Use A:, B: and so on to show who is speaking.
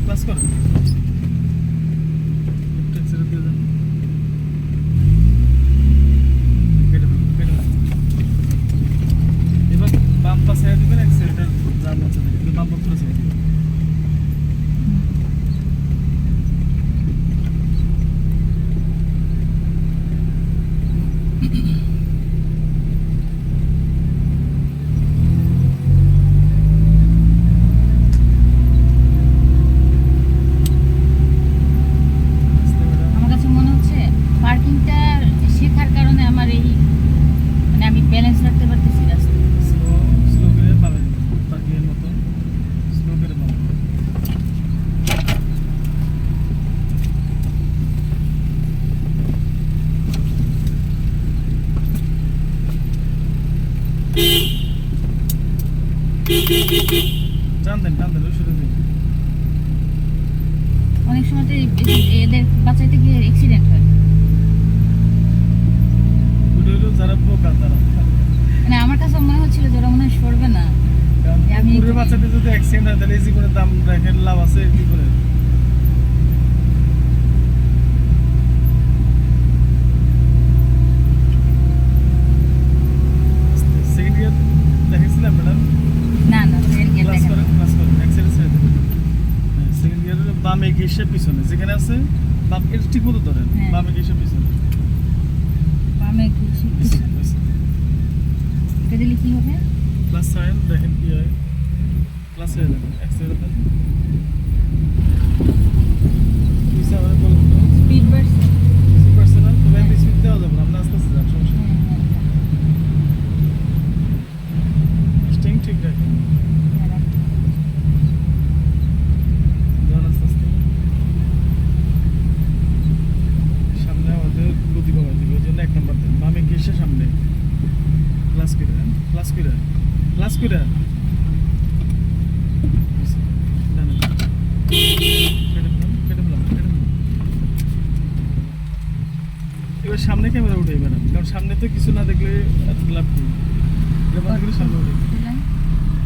A: Class করেন এবার বাম পাশে দিবেন অ্যাক্সিলেটর যার মধ্যে দিবেন বাম পাশে ছেড়ে দিবেন
B: আমার কাছে মনে হচ্ছে পার্কিংটা শেখার কারণে আমার এই মানে আমি ব্যালেন্স রাখতে পারতেছি রাস্তায়।
A: স্লো করে পাবেন পার্কিং এর মতো স্লো করে পাবেন টান দেন শুরু দিন
B: অনেক সময় তো এদের বাঁচাইতে গিয়ে অ্যাক্সিডেন্ট হয়।
A: ওটা যারা বোকা তারা
B: মানে আমার কাছে মনে হচ্ছিল যে ওরা মনে হয় সরবে না। আমি
A: পুরো বাচ্চাদের যদি অ্যাক্সিডেন্ট হয় তাহলে এই জীবনে দাম রাখেন লাভ আছে কি করে সেকেন্ড ইয়ার দেখেছিলাম ম্যাডাম
B: না সেকেন্ড গিয়ার
A: ক্লাস
B: দেখা
A: করেন অ্যাক্সিডেন্ট ছেড়ে দেবেন সেকেন্ড ইয়ারের বামে গিয়ে পিছনে যেখানে আছে বাম এটা ঠিক মতো ধরেন
B: হ্যাঁ।
A: বামে গিয়ে পিছনে
B: বামে ঘুষি এটা দিলে কি হবে?
A: ক্লাস সাইন দেখেন কি হয় ক্লাস হয়ে যাবে অ্যাক্সিডেন্ট পিছনে আমরা বলুন তো
B: স্পিড বাড়ছে।
A: পার্সোনাল তবে এত স্পিড দেওয়া যাবে না আমরা আস্তে আস্তে যান সমস্যা নেই স্টিং ঠিক রাখেন যান আস্তে আস্তে সামনে আমাদের গতি কমাই দিবে ওই জন্য 1 নম্বর দেন বামে গিয়ে সামনে ক্লাস করে এবার সামনে ক্যামেরা উঠে ম্যাডাম কারণ সামনে তো কিছু না দেখলে লাভ নেই